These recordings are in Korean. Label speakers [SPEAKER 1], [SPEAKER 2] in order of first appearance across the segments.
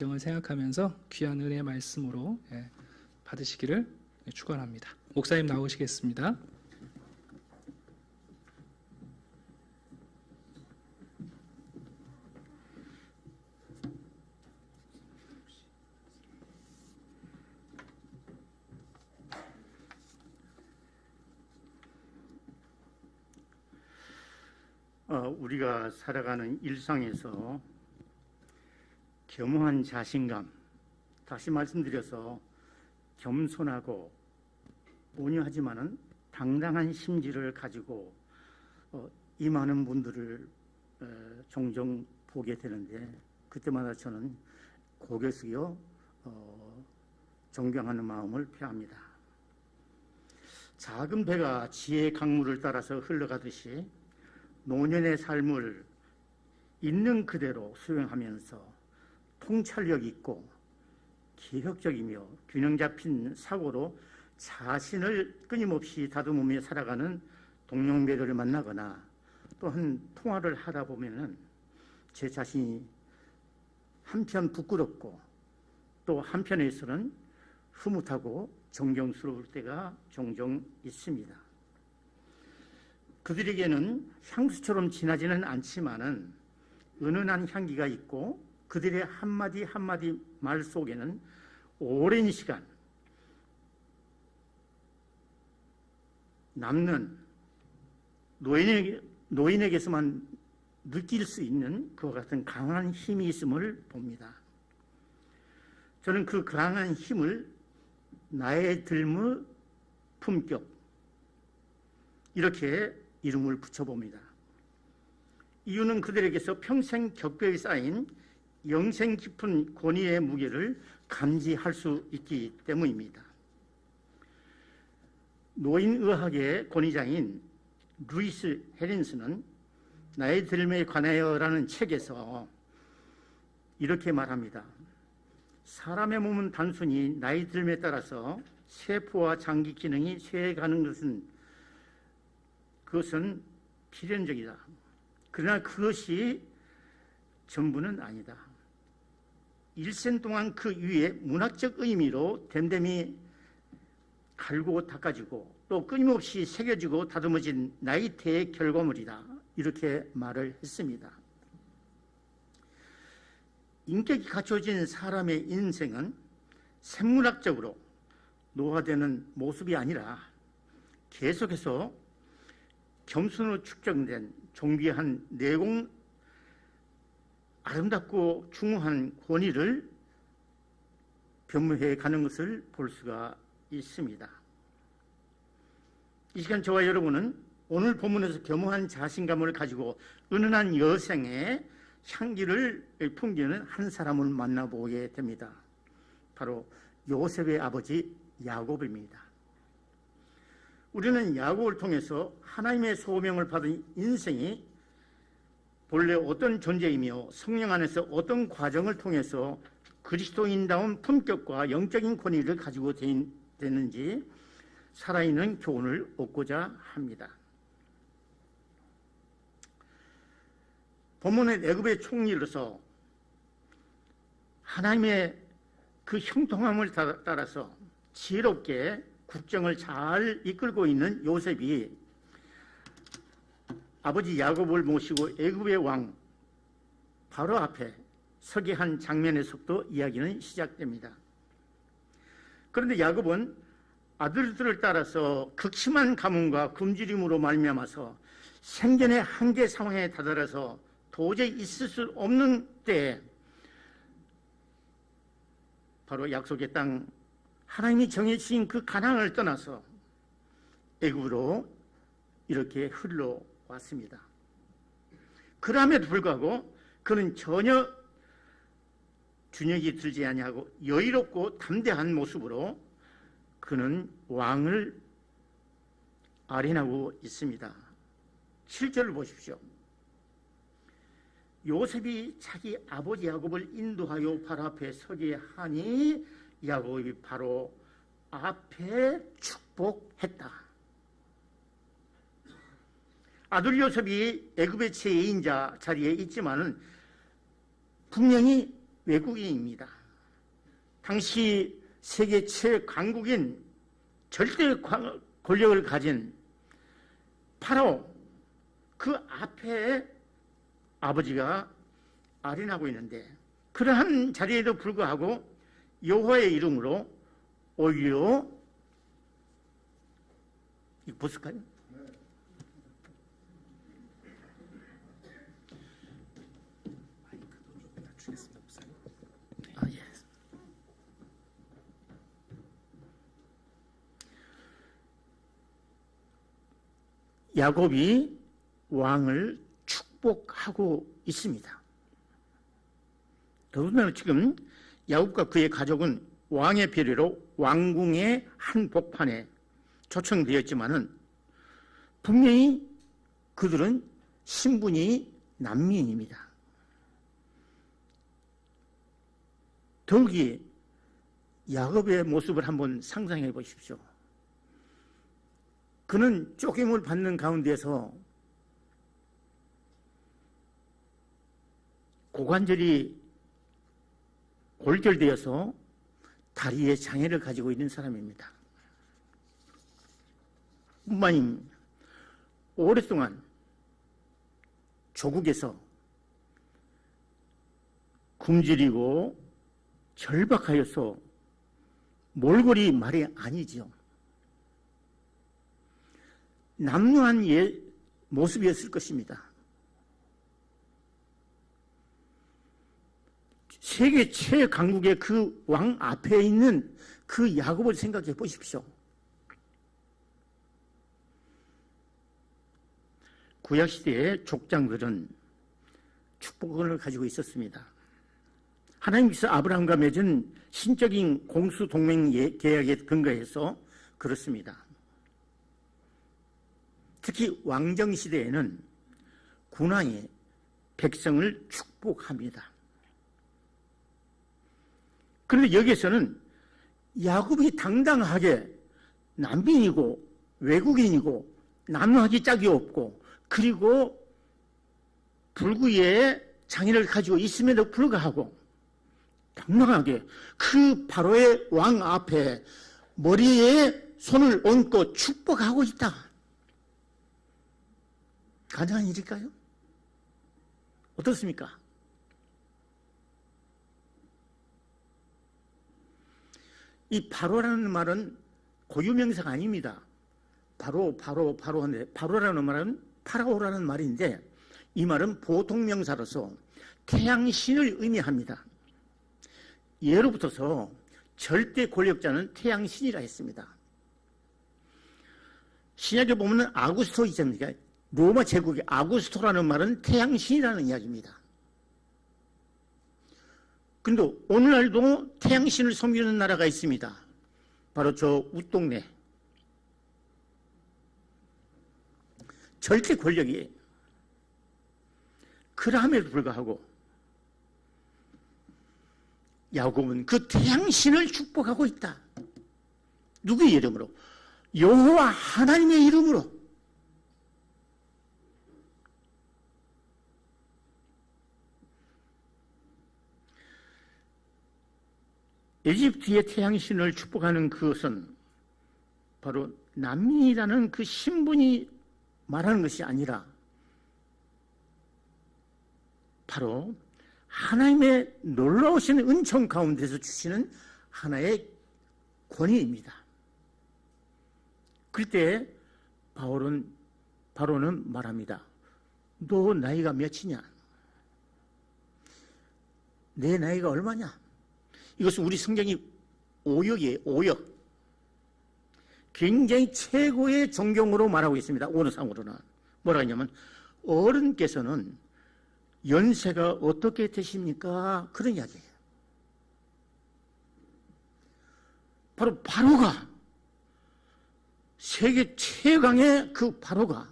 [SPEAKER 1] 을 생각하면서 귀한 은혜의 말씀으로 받으시기를 축원합니다. 목사님 나오시겠습니다.
[SPEAKER 2] 우리가 살아가는 일상에서 겸허한 자신감, 다시 말씀드려서 겸손하고 온유하지만은 당당한 심지를 가지고 이 많은 분들을 종종 보게 되는데, 그때마다 저는 고개 숙여 존경하는 마음을 표합니다. 작은 배가 지혜의 강물을 따라서 흘러가듯이 노년의 삶을 있는 그대로 수행하면서 통찰력 있고 기획적이며 균형 잡힌 사고로 자신을 끊임없이 다듬으며 살아가는 동료배들을 만나거나 또한 통화를 하다 보면은 제 자신이 한편 부끄럽고 또 한편에서는 흐뭇하고 존경스러울 때가 종종 있습니다. 그들에게는 향수처럼 진하지는 않지만은 은은한 향기가 있고, 그들의 한마디 한마디 말 속에는 오랜 시간 남는 노인에게서만 느낄 수 있는 그와 같은 강한 힘이 있음을 봅니다. 저는 그 강한 힘을 나의 들무 품격, 이렇게 이름을 붙여봅니다. 이유는 그들에게서 평생 격배에 쌓인 영생 깊은 권위의 무게를 감지할 수 있기 때문입니다. 노인의학의 권위자인 루이스 해린스는 나의 들매에 관하여라는 책에서 이렇게 말합니다. 사람의 몸은 단순히 나이 들매에 따라서 세포와 장기 기능이 쇠해가는 그것은 필연적이다. 그러나 그것이 전부는 아니다. 일생 동안 그 위에 문학적 의미로 댐댐이 갈고 닦아지고 또 끊임없이 새겨지고 다듬어진 나이테의 결과물이다. 이렇게 말을 했습니다. 인격이 갖춰진 사람의 인생은 생물학적으로 노화되는 모습이 아니라 계속해서 겸손으로 축적된 존귀한 내공, 아름답고 중후한 권위를 변모해 가는 것을 볼 수가 있습니다. 이 시간 저와 여러분은 오늘 본문에서 겸허한 자신감을 가지고 은은한 여생의 향기를 풍기는 한 사람을 만나보게 됩니다. 바로 요셉의 아버지 야곱입니다. 우리는 야곱을 통해서 하나님의 소명을 받은 인생이 본래 어떤 존재이며 성령 안에서 어떤 과정을 통해서 그리스도인다운 품격과 영적인 권위를 가지고 되는지 살아있는 교훈을 얻고자 합니다. 본문의 애굽의 총리로서 하나님의 그 형통함을 따라서 지혜롭게 국정을 잘 이끌고 있는 요셉이 아버지 야곱을 모시고 애굽의 왕 바로 앞에 서게 한 장면에서부터 이야기는 시작됩니다. 그런데 야곱은 아들들을 따라서 극심한 가뭄과 굶주림으로 말미암아서 생존의 한계 상황에 다다라서 도저히 있을 수 없는 때에 바로 약속의 땅 하나님이 정해주신 그 가나안을 떠나서 애굽으로 이렇게 흘러왔습니다. 그럼에도 불구하고 그는 전혀 균형이 들지 아니하고 여유롭고 담대한 모습으로 그는 왕을 아련하고 있습니다. 7절을 보십시오. 요셉이 자기 아버지 야곱을 인도하여 바로 앞에 서게 하니 야곱이 바로 앞에 축복했다. 아들 요셉이 애굽의 제2인자 자리에 있지만은 분명히 외국인입니다. 당시 세계 최강국인 절대 권력을 가진 파라오, 그 앞에 아버지가 아련하고 있는데, 그러한 자리에도 불구하고 여호와의 이름으로 오히려, 이거 벗을까요? 예. 야곱이 왕을 축복하고 있습니다. 더군다나 지금 야곱과 그의 가족은 왕의 배려로 왕궁의 한 복판에 초청되었지만은 분명히 그들은 신분이 난민입니다. 더욱이 야곱의 모습을 한번 상상해 보십시오. 그는 쪼갰을 받는 가운데서 고관절이 골절되어서 다리에 장애를 가지고 있는 사람입니다. 뿐만이 오랫동안 조국에서 굶주리고 절박하여서 몰골이 말이 아니지요. 남루한 모습이었을 것입니다. 세계 최강국의 그 왕 앞에 있는 그 야곱을 생각해 보십시오. 구약시대의 족장들은 축복을 가지고 있었습니다. 하나님께서 아브라함과 맺은 신적인 공수동맹 계약에 근거해서 그렇습니다. 특히 왕정시대에는 군왕이 백성을 축복합니다. 그런데 여기에서는 야곱이 당당하게 난민이고 외국인이고 남루하기 짝이 없고 그리고 불구의 장애를 가지고 있음에도 불구하고 당당하게 그 바로의 왕 앞에 머리에 손을 얹고 축복하고 있다. 가능한 일일까요? 어떻습니까? 이 바로라는 말은 고유명사가 아닙니다. 바로인데, 바로라는 말은 파라오라는 말인데, 이 말은 보통명사로서 태양신을 의미합니다. 예로부터서 절대 권력자는 태양신이라 했습니다. 신약에 보면 아구스토 있습니까? 로마 제국의 아구스토라는 말은 태양신이라는 이야기입니다. 근데 오늘날도 태양신을 섬기는 나라가 있습니다. 바로 저 웃동네. 절대 권력이. 그럼에도 불구하고 야곱은 그 태양신을 축복하고 있다. 누구의 이름으로? 여호와 하나님의 이름으로. 에집트의 태양신을 축복하는 그것은 바로 난민이라는 그 신분이 말하는 것이 아니라 바로 하나님의 놀라우신 은총 가운데서 주시는 하나의 권위입니다. 그때 바로는 말합니다. 너 나이가 몇이냐? 내 나이가 얼마냐? 이것은 우리 성경이 오역이에요. 오역. 굉장히 최고의 존경으로 말하고 있습니다. 언어상으로는. 뭐라 하냐면 어른께서는 연세가 어떻게 되십니까? 그런 이야기예요. 바로 바로가 세계 최강의 그 바로가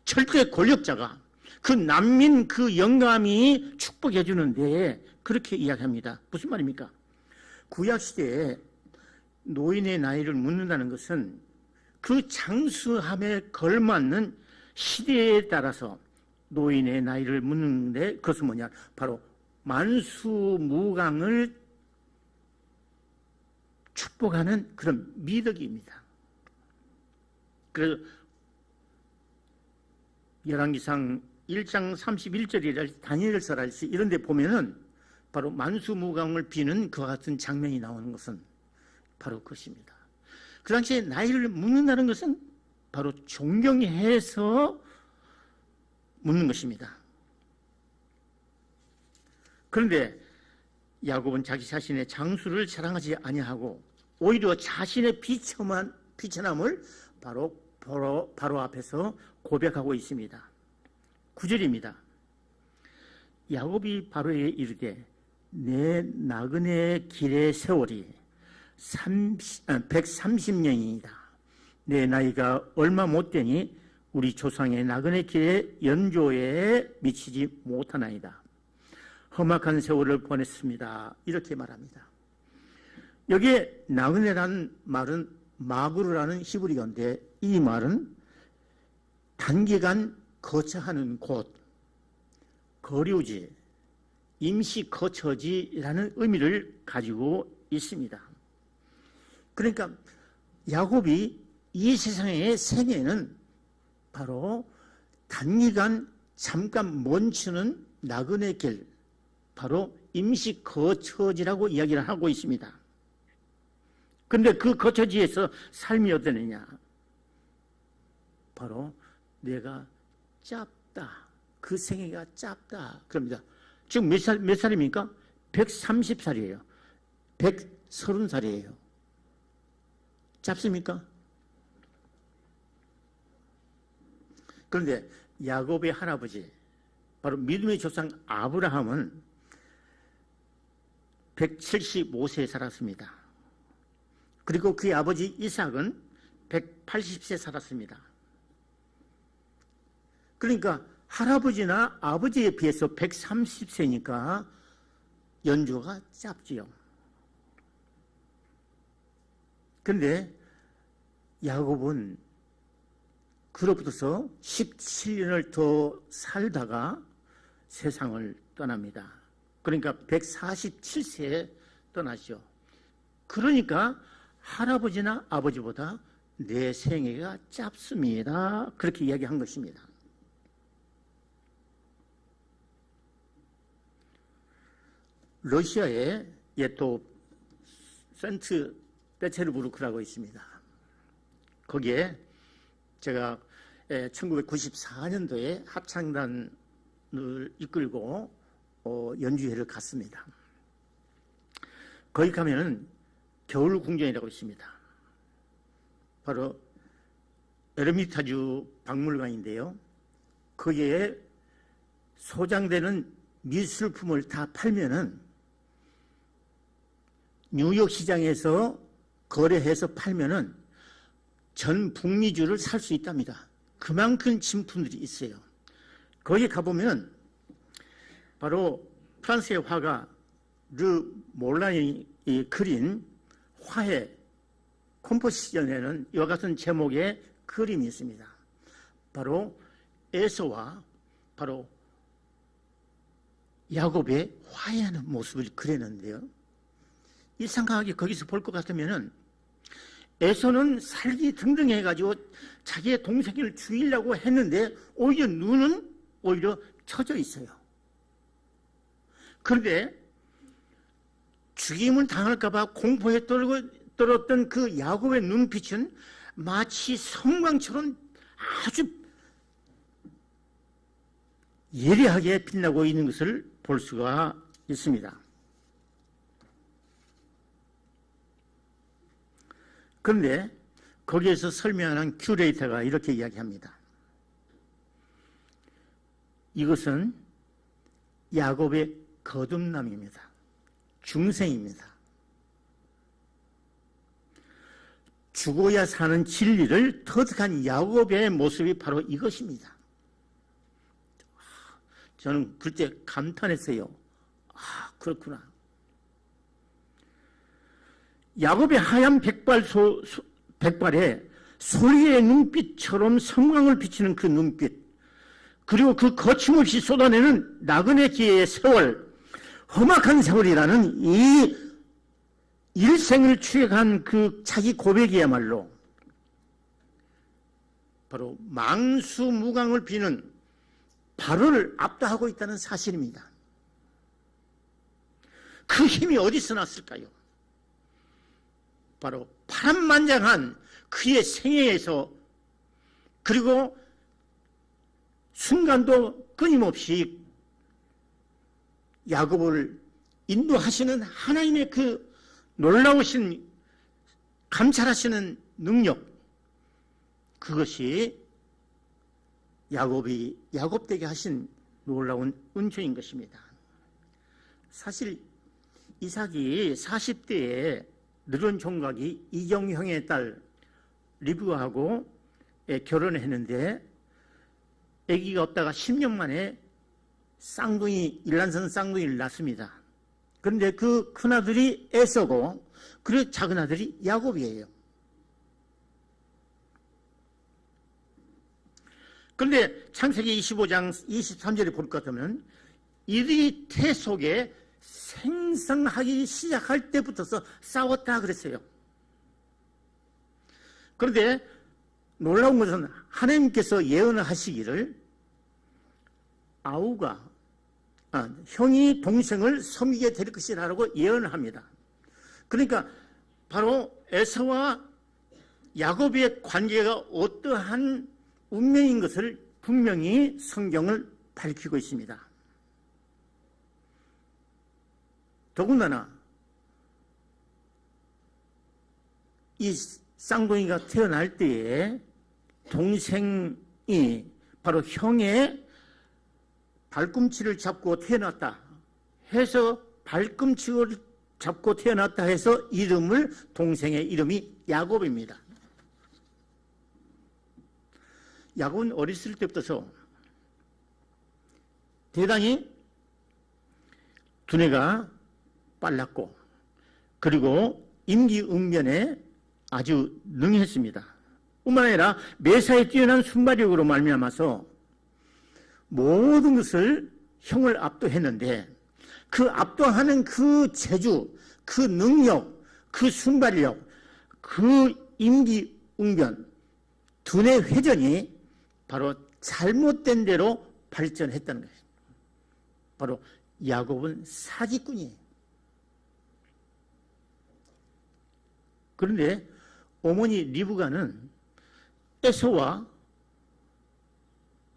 [SPEAKER 2] 절대 권력자가 그 난민 그 영감이 축복해 주는데 그렇게 이야기합니다. 무슨 말입니까? 구약시대에 노인의 나이를 묻는다는 것은 그 장수함에 걸맞는 시대에 따라서 노인의 나이를 묻는데 그것은 뭐냐? 바로 만수무강을 축복하는 그런 미덕입니다. 그래서 열왕기상 1장 31절이랄지 다니엘서랄지 이런 데 보면은 바로 만수무강을 비는 그와 같은 장면이 나오는 것은 바로 그것입니다. 그 당시에 나이를 묻는다는 것은 바로 존경해서 묻는 것입니다. 그런데 야곱은 자기 자신의 장수를 자랑하지 아니하고 오히려 자신의 비천함을 바로 앞에서 고백하고 있습니다. 9절입니다. 야곱이 바로에게 이르되 내 나그네 길의 세월이 130년이니이다. 내 나이가 얼마 못되니 우리 조상의 나그네 길의 연조에 미치지 못하나이다. 험악한 세월을 보냈습니다. 이렇게 말합니다. 여기에 나그네라는 말은 마구르라는 히브리어인데 이 말은 단기간 거처하는 곳, 거류지, 임시 거처지라는 의미를 가지고 있습니다. 그러니까 야곱이 이 세상의 생애는 바로 단기간 잠깐 멈추는 나그네 길, 바로 임시 거처지라고 이야기를 하고 있습니다. 그런데 그 거처지에서 삶이 어떠느냐? 바로 내가 짧다. 그 생애가 짧다. 그럽니다. 지금 몇 살입니까? 130살이에요. 130살이에요. 짧습니까? 그런데 야곱의 할아버지, 바로 믿음의 조상 아브라함은 175세에 살았습니다. 그리고 그의 아버지 이삭은 180세 살았습니다. 그러니까 할아버지나 아버지에 비해서 130세니까 연조가 짧지요. 그런데 야곱은 그로부터서 17년을 더 살다가 세상을 떠납니다. 그러니까 147세에 떠나죠. 그러니까 할아버지나 아버지보다 내 생애가 짧습니다. 그렇게 이야기한 것입니다. 러시아에 또 센트페테르부르크라고 있습니다. 거기에 제가 1994년도에 합창단을 이끌고 연주회를 갔습니다. 거기 가면은 겨울궁전이라고 있습니다. 바로 에르미타주 박물관인데요. 거기에 소장되는 미술품을 다 팔면은 뉴욕 시장에서 거래해서 팔면은 전 북미주를 살 수 있답니다. 그만큼 진품들이 있어요. 거기 가보면 바로 프랑스의 화가 르 몰란이 그린 화해 컴포지션에는 이와 같은 제목의 그림이 있습니다. 바로 에서와 바로 야곱의 화해하는 모습을 그렸는데요. 일상강하게 거기서 볼 것 같으면은 에서는 살기 등등해가지고 자기의 동생을 죽이려고 했는데 오히려 눈은 오히려 처져 있어요. 그런데 죽임을 당할까봐 공포에 떨었던 그 야곱의 눈빛은 마치 성광처럼 아주 예리하게 빛나고 있는 것을 볼 수가 있습니다. 그런데 거기에서 설명하는 큐레이터가 이렇게 이야기합니다. 이것은 야곱의 거듭남입니다. 중생입니다. 죽어야 사는 진리를 터득한 야곱의 모습이 바로 이것입니다. 저는 그때 감탄했어요. 아, 그렇구나. 야곱의 하얀 백발에 소리의 눈빛처럼 성광을 비치는 그 눈빛, 그리고 그 거침없이 쏟아내는 나그네 기의 세월, 험악한 세월이라는 이 일생을 추격한 그 자기 고백이야말로 바로 망수무강을 비는 바로를 압도하고 있다는 사실입니다. 그 힘이 어디서 났을까요? 바로 파란만장한 그의 생애에서, 그리고 순간도 끊임없이 야곱을 인도하시는 하나님의 그 놀라우신 감찰하시는 능력, 그것이 야곱이 야곱되게 하신 놀라운 은총인 것입니다. 사실 이삭이 40대에 늙은 총각이 이경형의 딸 리브가하고 결혼했는데 아기가 없다가 10년 만에 일란성 쌍둥이를 낳습니다. 그런데 그 큰아들이 에서고 그리고 작은아들이 야곱이에요. 그런데 창세기 25장 23절에 볼 것 같으면 이들이 태 속에 생성하기 시작할 때부터서 싸웠다 그랬어요. 그런데 놀라운 것은 하나님께서 예언을 하시기를 형이 동생을 섬기게 될 것이라고 예언을 합니다. 그러니까 바로 에서와 야곱의 관계가 어떠한 운명인 것을 분명히 성경을 밝히고 있습니다. 더군다나 이 쌍둥이가 태어날 때에 동생이 바로 형의 발꿈치를 잡고 태어났다 해서 발꿈치를 잡고 태어났다 해서 동생의 이름이 야곱입니다. 야곱은 어렸을 때부터 대단히 두뇌가 빨랐고 그리고 임기응변에 아주 능했습니다. 뿐만 아니라 매사에 뛰어난 순발력으로 말미암아서 모든 것을 형을 압도했는데 그 압도하는 그 재주, 그 능력, 그 순발력, 그 임기응변, 두뇌 회전이 바로 잘못된 대로 발전했다는 것입니다. 바로 야곱은 사기꾼이에요. 그런데 어머니 리브가는 에서와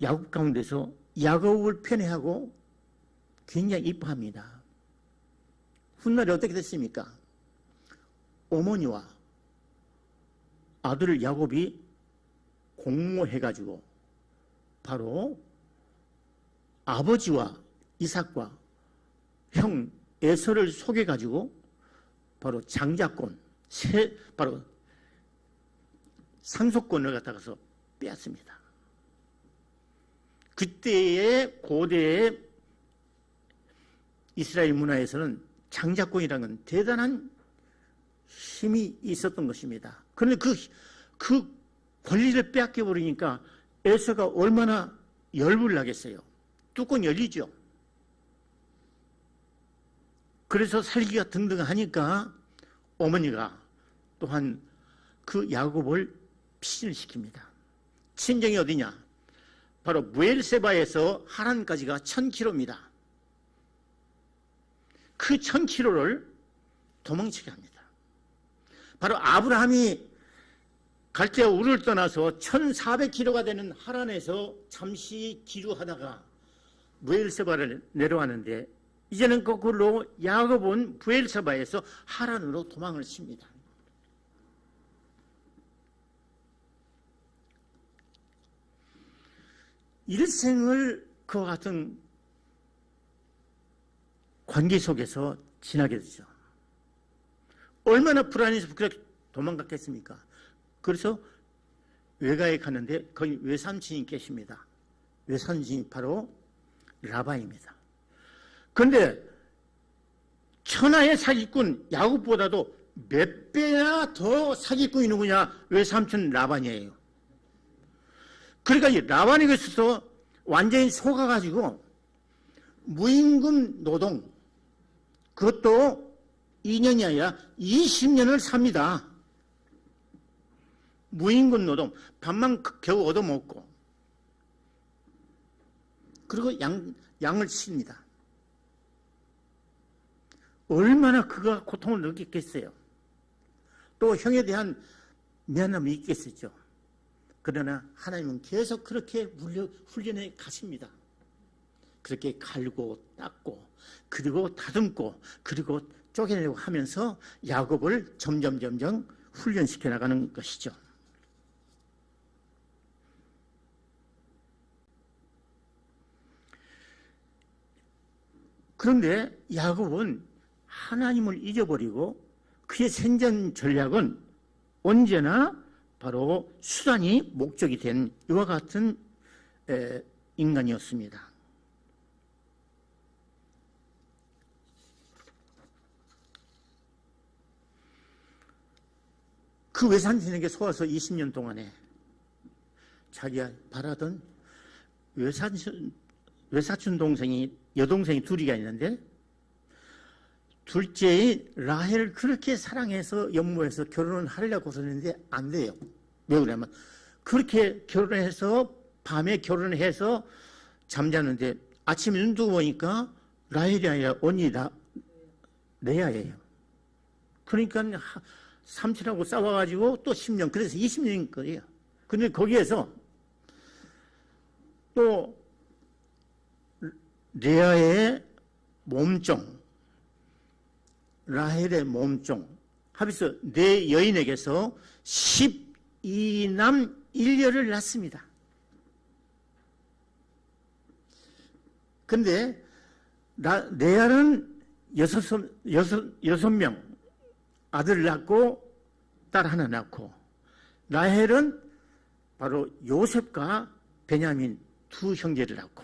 [SPEAKER 2] 야곱 가운데서 야곱을 편애하고 굉장히 이뻐합니다. 훗날에 어떻게 됐습니까? 어머니와 아들 야곱이 공모해가지고 바로 아버지와 이삭과 형 에서를 속여가지고 바로 장자권, 바로 상속권을 갖다가서 빼앗습니다. 그때의 고대의 이스라엘 문화에서는 장자권이라는 건 대단한 힘이 있었던 것입니다. 그런데 그 권리를 빼앗겨 버리니까 에서가 얼마나 열불 나겠어요. 뚜껑 열리죠. 그래서 살기가 등등하니까 어머니가 또한 그 야곱을 피신을 시킵니다. 친정이 어디냐? 바로 무엘세바에서 하란까지가 1000km입니다. 그 1000km를 도망치게 합니다. 바로 아브라함이 갈대아 우르를 떠나서 1400km가 되는 하란에서 잠시 기루하다가 무엘세바를 내려왔는데 이제는 거꾸로 야곱은 무엘세바에서 하란으로 도망을 칩니다. 일생을 그와 같은 관계 속에서 지나게 되죠. 얼마나 불안해서 그렇게 도망갔겠습니까? 그래서 외가에 갔는데 거기 외삼촌이 계십니다. 외삼촌이 바로 라반입니다. 그런데 천하의 사기꾼 야곱보다도 몇 배나 더 사기꾼이 누구냐? 외삼촌 라반이에요. 그러니까 이 라반에게 있어서 완전히 속아가지고 무임금 노동, 그것도 2년이 아니라 20년을 삽니다. 무임금 노동, 밥만 겨우 얻어먹고, 그리고 양을 칩니다. 얼마나 그가 고통을 느꼈겠어요. 또 형에 대한 미안함이 있겠었죠. 그러나 하나님은 계속 그렇게 훈련해 가십니다. 그렇게 갈고 닦고 그리고 다듬고 그리고 쪼개내려고 하면서 야곱을 점점 훈련시켜 나가는 것이죠. 그런데 야곱은 하나님을 잊어버리고 그의 생존 전략은 언제나 바로 수단이 목적이 된 이와 같은 인간이었습니다. 그 외삼촌에게 속아서 20년 동안에 자기가 바라던 외사촌 동생이, 여동생이 둘이가 있는데 둘째인 라헬을 그렇게 사랑해서 연모해서 결혼을 하려고 그러는데 안 돼요. 왜 그러냐면 그렇게 결혼해서 밤에 결혼을 해서 잠자는데 아침에 눈 뜨고 보니까 라헬이 아니라 언니 레아예요. 그러니까 삼촌하고 싸워가지고 또 10년, 그래서 20년인 거예요. 근데 거기에서 또 레아의 몸종, 라헬의 몸종 합해서 네 여인에게서 12남 1녀를 낳습니다. 그런데 레아는 6명 아들을 낳고 딸 하나 낳고, 라헬은 바로 요셉과 베냐민 두 형제를 낳고,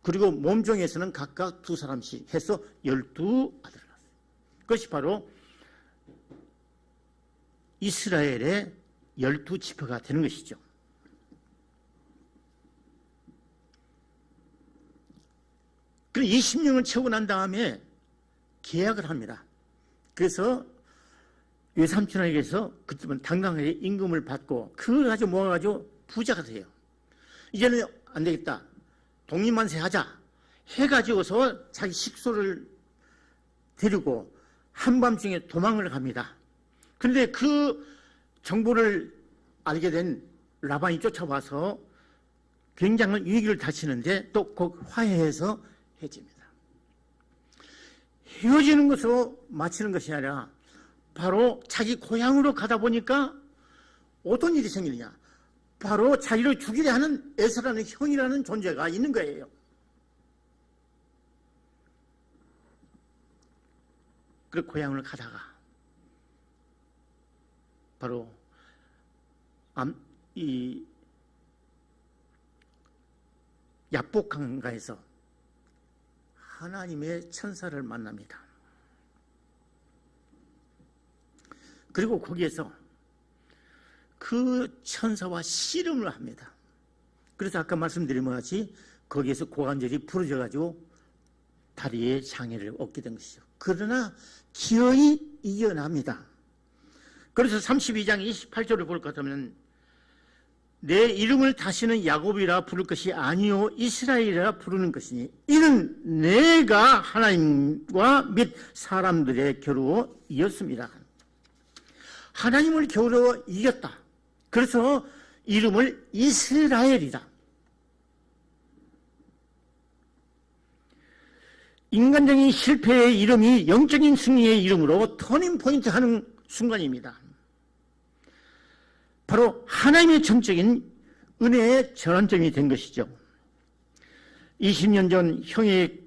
[SPEAKER 2] 그리고 몸종에서는 각각 2사람씩 해서 12아들을 낳았어요. 그것이 바로 이스라엘의 12지파가 되는 것이죠. 그 20년을 채우고 난 다음에 계약을 합니다. 그래서 외삼촌에게서 그때는 당당하게 임금을 받고 그걸 가지고 모아가지고 부자가 돼요. 이제는 안 되겠다. 독립만세 하자 해가지고서 자기 식소를 데리고 한밤중에 도망을 갑니다. 그런데 그 정보를 알게 된 라반이 쫓아와서 굉장한 위기를 다치는데 또 곧 화해해서 헤어집니다. 헤어지는 것으로 마치는 것이 아니라 바로 자기 고향으로 가다 보니까 어떤 일이 생기느냐, 바로 자기를 죽이려 하는 에서라는 형이라는 존재가 있는 거예요. 그 고향을 가다가 바로 이 야복강가에서 하나님의 천사를 만납니다. 그리고 거기에서 그 천사와 씨름을 합니다. 그래서 아까 말씀드린 것 같이 거기에서 고관절이 부러져가지고 다리에 장애를 얻게 된 것이죠. 그러나 기어이 이겨납니다. 그래서 32장 28절을 볼 것 같으면 내 이름을 다시는 야곱이라 부를 것이 아니요 이스라엘이라 부르는 것이니 이는 내가 하나님과 및 사람들의 겨루어이었습니다. 하나님을 겨루어 이겼다. 그래서 이름을 이스라엘이다. 인간적인 실패의 이름이 영적인 승리의 이름으로 터닝포인트 하는 순간입니다. 바로 하나님의 전적인 은혜의 전환점이 된 것이죠. 20년 전 형의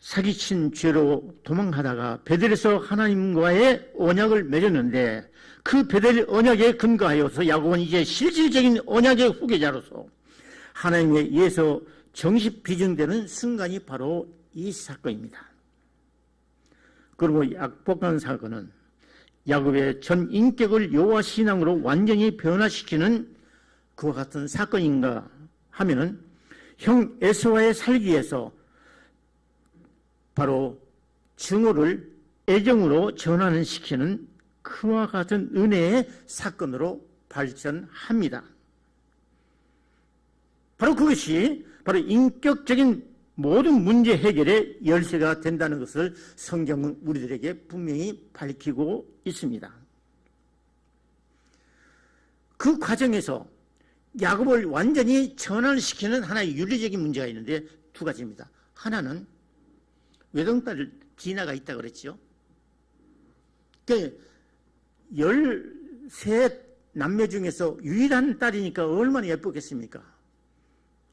[SPEAKER 2] 사기친 죄로 도망가다가 베델에서 하나님과의 언약을 맺었는데 그 베델 언약에 근거하여서 야곱은 이제 실질적인 언약의 후계자로서 하나님에 의해서 정식 비정되는 순간이 바로 이 사건입니다. 그리고 야복강 사건은 야곱의 전 인격을 여호와 신앙으로 완전히 변화시키는 그와 같은 사건인가 하면은 형 에서와의 살기에서 바로 증오를 애정으로 전환시키는 그와 같은 은혜의 사건으로 발전합니다. 바로 그것이 바로 인격적인 모든 문제 해결의 열쇠가 된다는 것을 성경은 우리들에게 분명히 밝히고 있습니다. 그 과정에서 야곱을 완전히 전환시키는 하나의 윤리적인 문제가 있는데 두 가지입니다. 하나는 외동딸 디나가 있다고 그랬죠. 그러니까 13 남매 중에서 유일한 딸이니까 얼마나 예쁘겠습니까?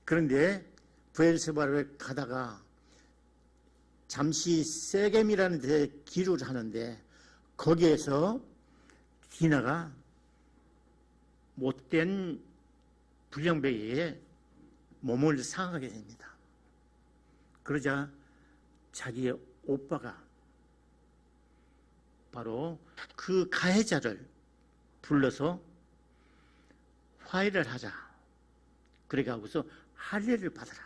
[SPEAKER 2] 그런데 브엘세바를 가다가 잠시 세겜이라는 데 기류를 하는데 거기에서 디나가 못된 불량배에 몸을 상하게 됩니다. 그러자 자기의 오빠가 바로 그 가해자를 불러서 화해를 하자. 그래가고서 할례를 받아라.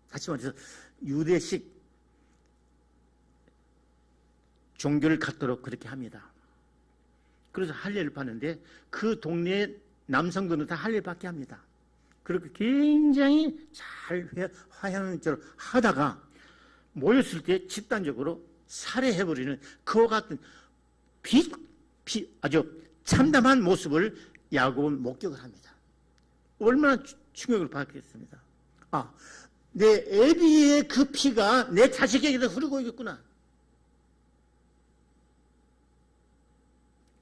[SPEAKER 2] 다시 말해서 유대식 종교를 갖도록 그렇게 합니다. 그래서 할례를 받는데 그 동네 남성들은 다 할례를 받게 합니다. 그렇게 굉장히 잘 화해하는 처럼 하다가 모였을 때 집단적으로 살해해버리는 그와 같은 아주 참담한 모습을 야곱은 목격을 합니다. 얼마나 충격을 받겠습니다. 내 애비의 그 피가 내 자식에게도 흐르고 있겠구나.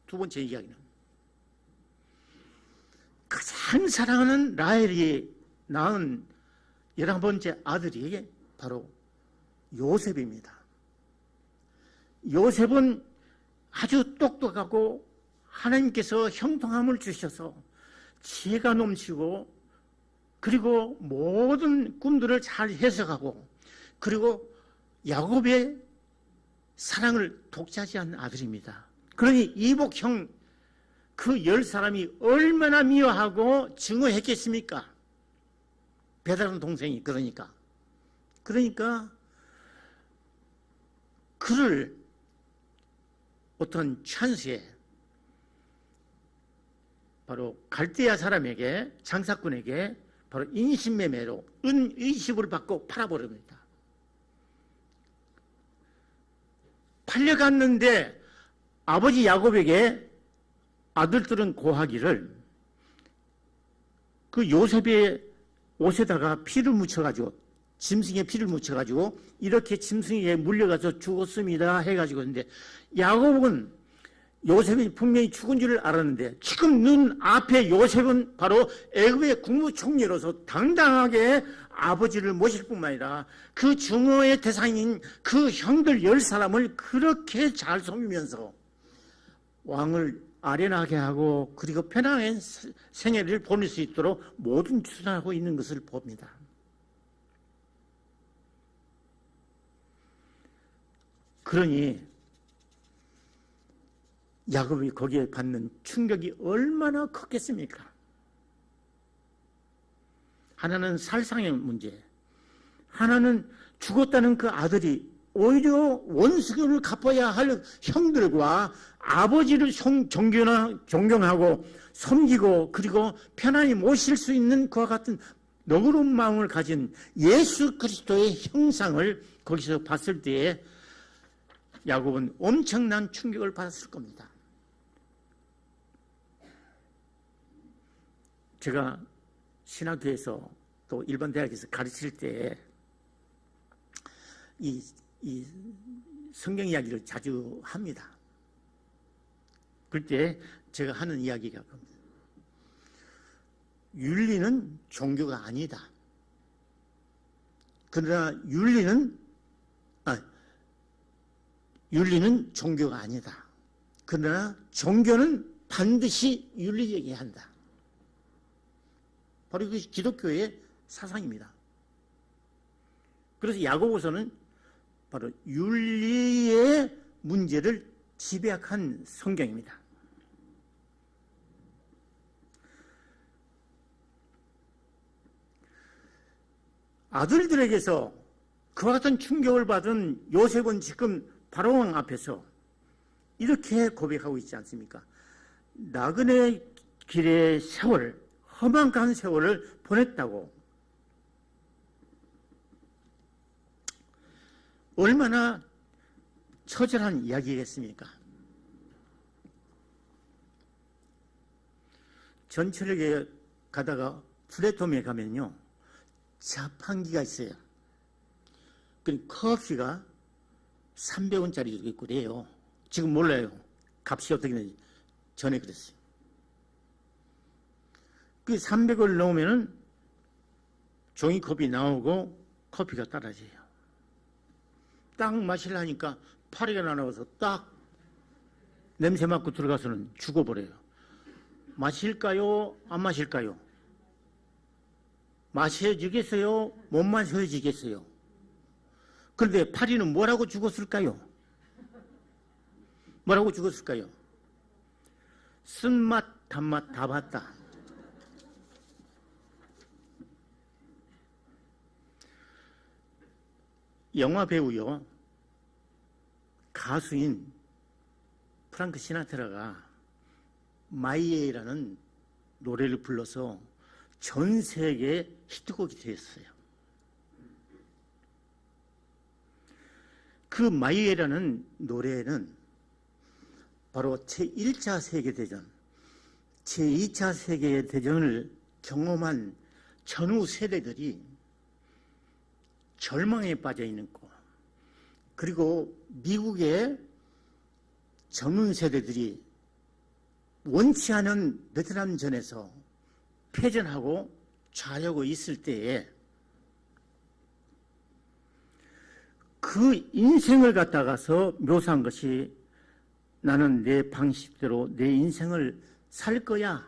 [SPEAKER 2] 두 번째 이야기는 가장 사랑하는 라헬이 낳은 11번째 아들이 바로 요셉입니다. 요셉은 아주 똑똑하고 하나님께서 형통함을 주셔서 지혜가 넘치고 그리고 모든 꿈들을 잘 해석하고 그리고 야곱의 사랑을 독차지한 아들입니다. 그러니 이복형 그 10사람이 얼마나 미워하고 증오했겠습니까? 배다른 동생이 그러니까 그를 어떤 찬스에 바로 갈대아 사람에게 장사꾼에게 바로 인신매매로 은 20을 받고 팔아버립니다. 팔려갔는데 아버지 야곱에게 아들들은 고하기를 그 요셉의 옷에다가 피를 묻혀가지고 짐승의 피를 묻혀가지고 이렇게 짐승에게 물려가서 죽었습니다 해가지고 있는데 야곱은 요셉이 분명히 죽은 줄을 알았는데 지금 눈 앞에 요셉은 바로 애굽의 국무총리로서 당당하게 아버지를 모실 뿐만 아니라 그 증오의 대상인 그 형들 10사람을 그렇게 잘 섬기면서 왕을 아련하게 하고 그리고 편안한 생애를 보낼 수 있도록 모든 추진하고 있는 것을 봅니다. 그러니 야곱이 거기에 받는 충격이 얼마나 컸겠습니까? 하나는 살상의 문제, 하나는 죽었다는 그 아들이 오히려 원수를 갚아야 할 형들과 아버지를 존경하고 섬기고 그리고 편안히 모실 수 있는 그와 같은 너그러운 마음을 가진 예수 그리스도의 형상을 거기서 봤을 때에 야곱은 엄청난 충격을 받았을 겁니다. 제가 신학교에서 또 일반 대학에서 가르칠 때 이 성경 이야기를 자주 합니다. 그때 제가 하는 이야기가 겁니다. 윤리는 종교가 아니다. 그러나 윤리는 종교가 아니다. 그러나 종교는 반드시 윤리적이어야 한다. 바로 이것이 기독교의 사상입니다. 그래서 야고보서는 바로 윤리의 문제를 집약한 성경입니다. 아들들에게서 그와 같은 충격을 받은 요셉은 지금 바로왕 앞에서 이렇게 고백하고 있지 않습니까? 나그네 길의 세월, 험한 세월을 보냈다고. 얼마나 처절한 이야기겠습니까? 전철역에 가다가 플랫폼에 가면요, 자판기가 있어요. 그 커피가 300원짜리도 있고 그래요. 지금 몰라요. 값이 어떻게 되는지. 전에 그랬어요. 그 300원을 넣으면은 종이컵이 나오고 커피가 떨어져요. 딱 마시려니까 파리가 나와서 딱 냄새 맡고 들어가서는 죽어버려요. 마실까요? 안 마실까요? 마셔지겠어요? 못 마셔지겠어요? 그런데 파리는 뭐라고 죽었을까요? 뭐라고 죽었을까요? 쓴맛, 단맛 다 봤다. 영화 배우요, 가수인 프랑크 시나트라가 마이웨이라는 노래를 불러서 전 세계에 히트곡이 되었어요. 그 마이웨이라는 노래는 바로 제1차 세계대전, 제2차 세계대전을 경험한 전후 세대들이 절망에 빠져 있는 거, 그리고 미국의 젊은 세대들이 원치 않은 베트남전에서 패전하고 좌려고 있을 때에 그 인생을 갖다가서 묘사한 것이 나는 내 방식대로 내 인생을 살 거야.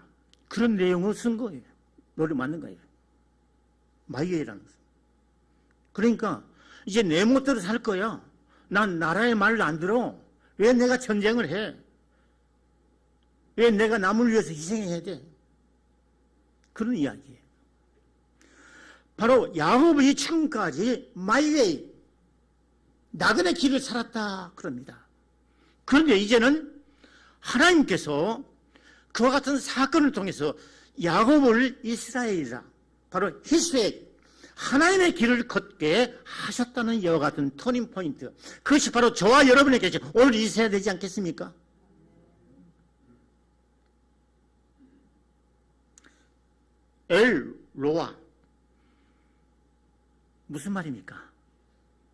[SPEAKER 2] 그런 내용을 쓴 거예요. 노래 만든 거예요. 마이웨이라는 것은. 그러니까 이제 내 멋대로 살 거야. 난 나라의 말을 안 들어. 왜 내가 전쟁을 해? 왜 내가 남을 위해서 희생해야 돼? 그런 이야기예요. 바로 야곱이 지금까지 마이웨이, 나그네 길을 살았다 그럽니다. 그런데 이제는 하나님께서 그와 같은 사건을 통해서 야곱을 이스라엘이라, 바로 히스획, 하나님의 길을 걷게 하셨다는 이와 같은 터닝 포인트, 그것이 바로 저와 여러분에게 오늘 있어야 되지 않겠습니까? 엘 로아, 무슨 말입니까?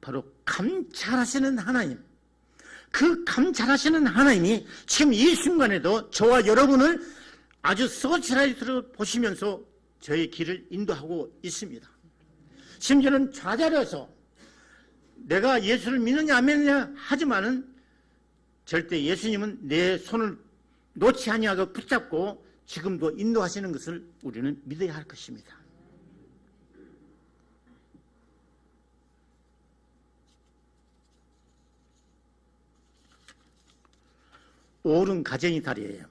[SPEAKER 2] 바로 감찰하시는 하나님. 그 감찰하시는 하나님이 지금 이 순간에도 저와 여러분을 아주 서치라이트로 보시면서 저의 길을 인도하고 있습니다. 심지어는 좌자려서 내가 예수를 믿느냐 안 믿느냐 하지만은 절대 예수님은 내 손을 놓지 아니하고 붙잡고 지금도 인도하시는 것을 우리는 믿어야 할 것입니다. 옳은 가정이 달이에요.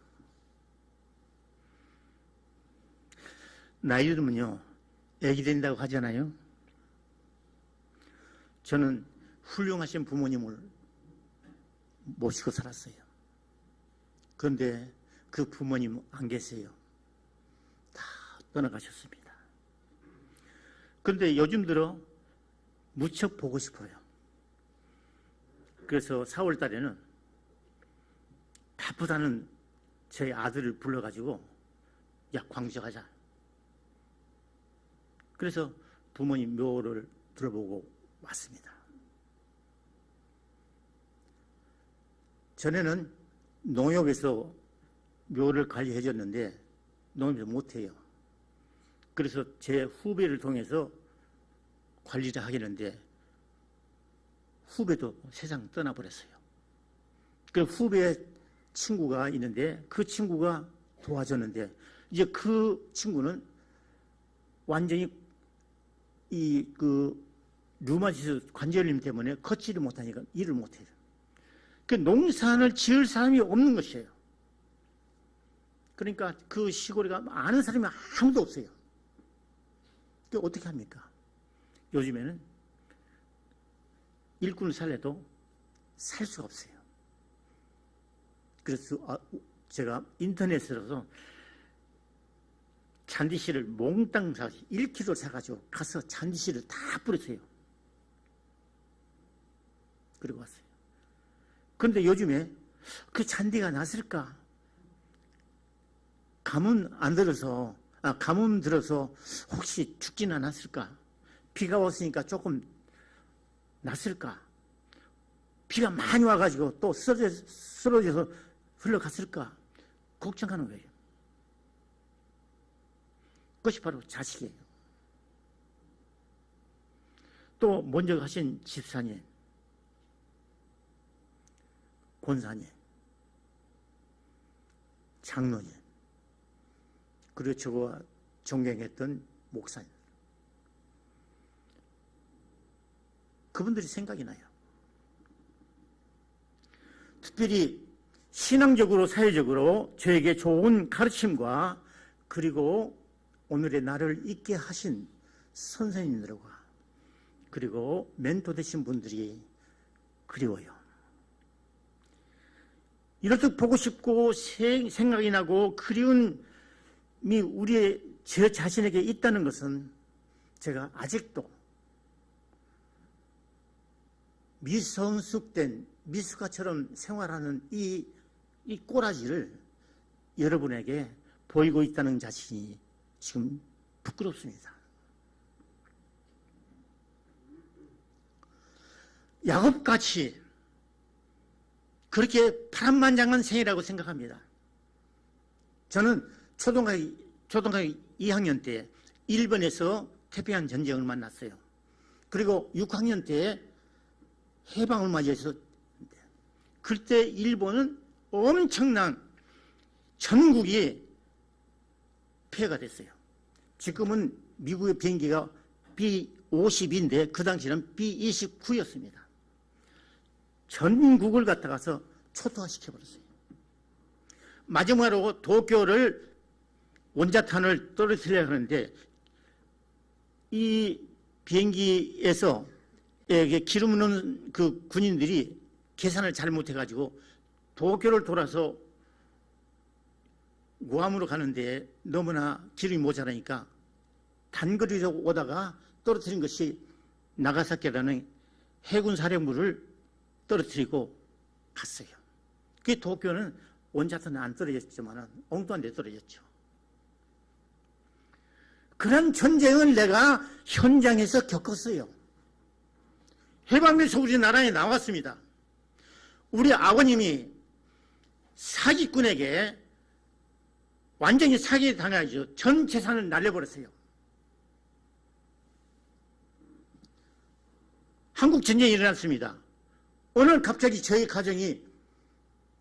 [SPEAKER 2] 나이 들면요, 애기 된다고 하잖아요. 저는 훌륭하신 부모님을 모시고 살았어요. 그런데 그 부모님 안 계세요. 다 떠나가셨습니다. 그런데 요즘 들어 무척 보고 싶어요. 그래서 4월 달에는 바쁘다는 저희 아들을 불러가지고 야, 광주 가자. 그래서 부모님 묘를 들어보고 왔습니다. 전에는 농협에서 묘를 관리해줬는데 농협에서 못해요. 그래서 제 후배를 통해서 관리를 하겠는데 후배도 세상 떠나버렸어요. 그 후배 친구가 있는데 그 친구가 도와줬는데 이제 그 친구는 완전히 류마티스 관절염 때문에 걷지를 못하니까 일을 못해요. 그 농산을 지을 사람이 없는 것이에요. 그러니까 그 시골에 아는 사람이 아무도 없어요. 그 어떻게 합니까? 요즘에는 일꾼을 살려도 살 수가 없어요. 그래서 제가 인터넷으로서 잔디씨를 몽땅 사 1kg 사가지고 가서 잔디씨를 다 뿌렸어요. 그리고 왔어요. 그런데 요즘에 그 잔디가 났을까? 가뭄 들어서 혹시 죽지는 않았을까? 비가 왔으니까 조금 났을까? 비가 많이 와가지고 또 쓰러져서 흘러갔을까? 걱정하는 거예요. 그것이 바로 자식이에요. 또 먼저 가신 집사님, 권사님, 장로님, 그리고 저와 존경했던 목사님, 그분들이 생각이 나요. 특별히 신앙적으로 사회적으로 저에게 좋은 가르침과 그리고 오늘의 나를 있게 하신 선생님들과 그리고 멘토 되신 분들이 그리워요. 이렇듯 보고 싶고 생각이 나고 그리움이 제 자신에게 있다는 것은 제가 아직도 미성숙된 미숙아처럼 생활하는 이 꼬라지를 여러분에게 보이고 있다는 자신이 지금 부끄럽습니다. 야곱같이 그렇게 파란만장한 생이라고 생각합니다. 저는 초등학교 2학년 때 일본에서 태평양 전쟁을 만났어요. 그리고 6학년 때 해방을 맞이해서 그때 일본은 엄청난 전국이 폐해가 됐어요. 지금은 미국의 비행기가 B-52인데 그 당시에는 B-29였습니다. 전국을 갖다가서 초토화시켜버렸어요. 마지막으로 도쿄를 원자탄을 떨어뜨리려고 하는데 이 비행기에서 기름 넣는 그 군인들이 계산을 잘못해가지고 도쿄를 돌아서 구암으로 가는데 너무나 기름이 모자라니까 단거리로 오다가 떨어뜨린 것이 나가사키라는 해군 사령부를 떨어뜨리고 갔어요. 그 도쿄는 원자탄은 안 떨어졌지만 엉뚱한 데 떨어졌죠. 그런 전쟁을 내가 현장에서 겪었어요. 해방돼서 우리나라에 나왔습니다. 우리 아버님이 사기꾼에게 완전히 사기당하죠. 전 재산을 날려버렸어요. 한국 전쟁이 일어났습니다. 오늘 갑자기 저희 가정이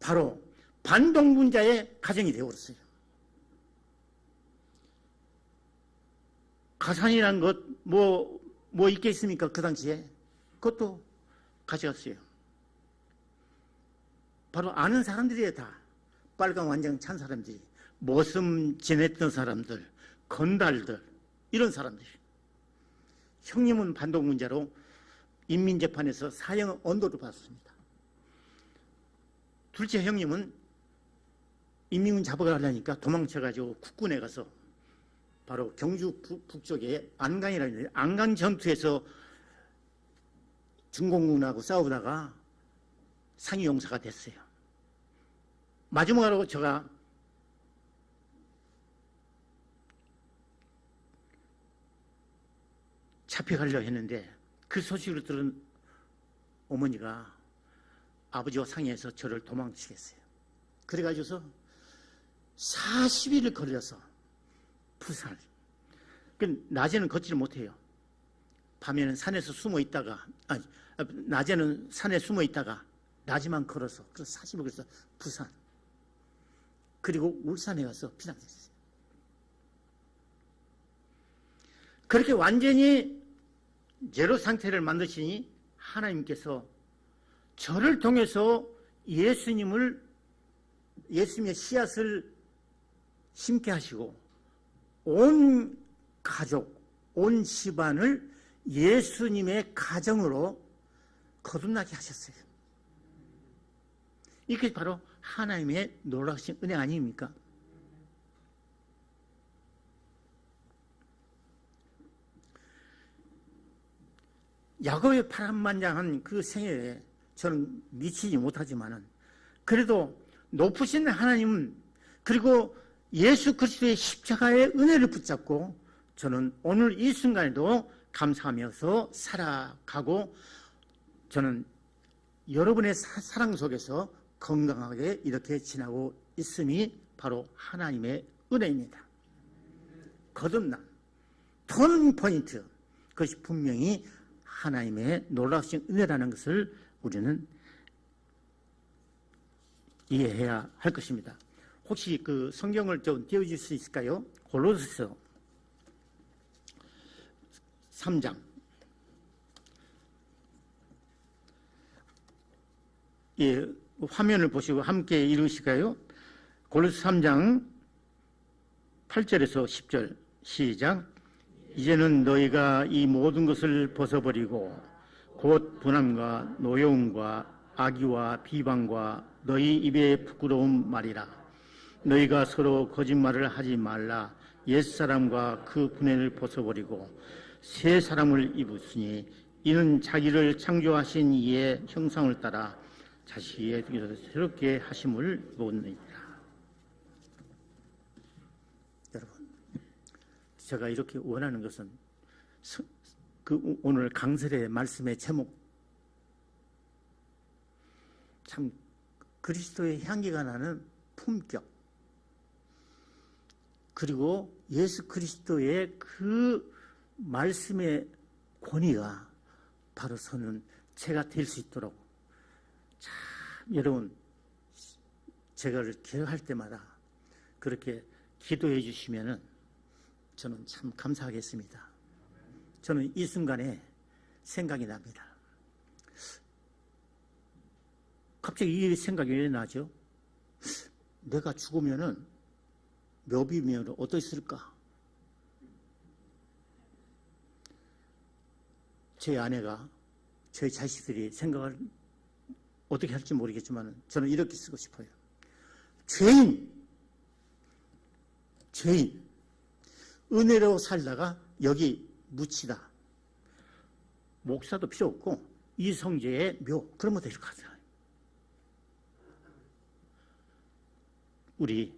[SPEAKER 2] 바로 반동분자의 가정이 되어버렸어요. 가산이라는 것 뭐 있겠습니까? 그 당시에 그것도 가져갔어요. 바로 아는 사람들이에요. 다 빨간 완장 찬 사람들이, 머슴 지냈던 사람들, 건달들, 이런 사람들이. 형님은 반동분자로 인민재판에서 사형 언도를 받았습니다. 둘째 형님은 인민군 잡아가려니까 도망쳐가지고 국군에 가서 바로 경주 북쪽에 안강이라는 데요. 안강 전투에서 중공군하고 싸우다가 상위용사가 됐어요. 마지막으로 제가 잡혀가려고 했는데 그 소식을 들은 어머니가 아버지와 상의해서 저를 도망치겠어요. 그래가지고서 40일을 걸려서 부산. 낮에는 걷지를 못해요. 밤에는 산에서 숨어 있다가, 낮에는 산에 숨어 있다가 낮에만 걸어서, 그래서 40일 걸려서 부산. 그리고 울산에 가서 피난했어요. 그렇게 완전히 제로 상태를 만드시니 하나님께서 저를 통해서 예수님의 씨앗을 심게 하시고 온 가족, 온 집안을 예수님의 가정으로 거듭나게 하셨어요. 이게 바로 하나님의 놀라우신 은혜 아닙니까? 야곱의 파란만장한 그 생애에 저는 미치지 못하지만은 그래도 높으신 하나님 그리고 예수 그리스도의 십자가의 은혜를 붙잡고 저는 오늘 이 순간에도 감사하면서 살아가고 저는 여러분의 사랑 속에서 건강하게 이렇게 지나고 있음이 바로 하나님의 은혜입니다. 거듭남, 터닝 포인트, 그것이 분명히 하나님의 놀라우신 은혜라는 것을 우리는 이해해야 할 것입니다. 혹시 그 성경을 좀 띄워줄 수 있을까요? 골로새서 3장. 예, 화면을 보시고 함께 읽으실까요? 골로새 3장 8절에서 10절 시작. 이제는 너희가 이 모든 것을 벗어버리고 곧 분함과 노여움과 악의와 비방과 너희 입에 부끄러운 말이라. 너희가 서로 거짓말을 하지 말라. 옛사람과 그 분해를 벗어버리고 새 사람을 입으시니 이는 자기를 창조하신 이의 형상을 따라 자식의 새롭게 하심을 묻느니라. 여러분, 제가 이렇게 원하는 것은 그 오늘 강설의 말씀의 제목, 참 그리스도의 향기가 나는 품격, 그리고 예수 그리스도의 그 말씀의 권위가 바로 저는 제가 될 수 있도록 참 여러분 제가 기도할 때마다 그렇게 기도해 주시면은 저는 참 감사하겠습니다. 저는 이 순간에 생각이 납니다. 갑자기 이 생각이 왜 나죠? 내가 죽으면은 묘비면 어떠했을까? 제 아내가, 제 자식들이 생각을 어떻게 할지 모르겠지만 저는 이렇게 쓰고 싶어요. 죄인, 은혜로 살다가 여기 묻히다. 목사도 필요 없고 이성재의 묘, 그러면 될 것 같아요. 우리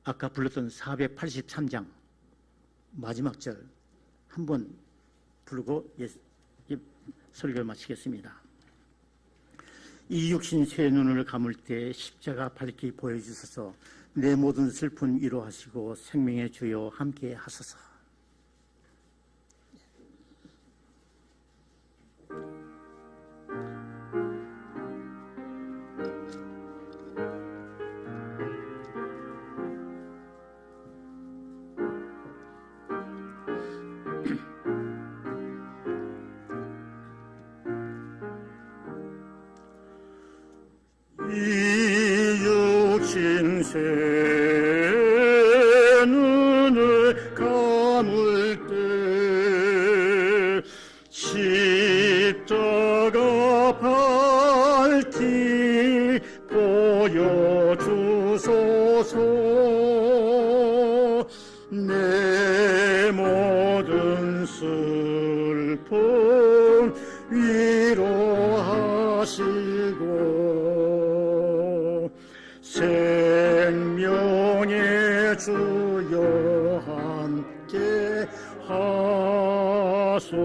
[SPEAKER 2] 아까 불렀던 483장 마지막 절 한번 부르고 설교를 마치겠습니다. 이 육신 새 눈을 감을 때 십자가 밝게 보여주셔서 내 모든 슬픔 위로하시고 생명의 주여 함께 하소서. 이 육신 새 눈을 감을 때 십자가 밝히 보여주소서. 내 모든 슬픔 위로하시고 생명의 주여 함께 하소서.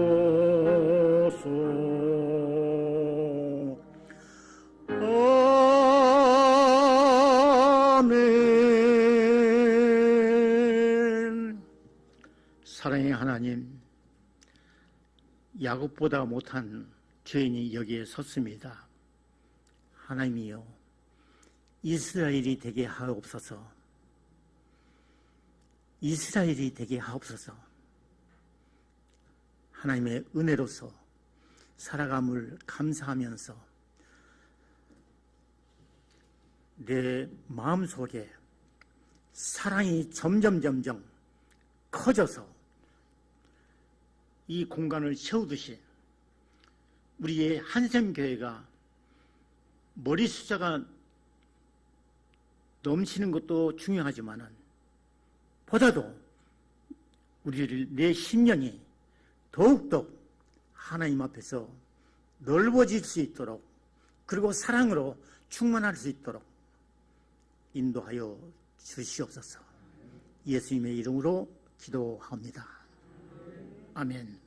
[SPEAKER 2] 아멘. 사랑의 하나님, 야곱보다 못한 죄인이 여기에 섰습니다. 하나님이여, 이스라엘이 되게 하옵소서. 이스라엘이 되게 하옵소서. 하나님의 은혜로서 살아감을 감사하면서 내 마음속에 사랑이 점점 커져서 이 공간을 채우듯이 우리의 한샘교회가 머리 숫자가 넘치는 것도 중요하지만은 보다도 내 심령이 더욱더 하나님 앞에서 넓어질 수 있도록, 그리고 사랑으로 충만할 수 있도록 인도하여 주시옵소서. 예수님의 이름으로 기도합니다. 아멘.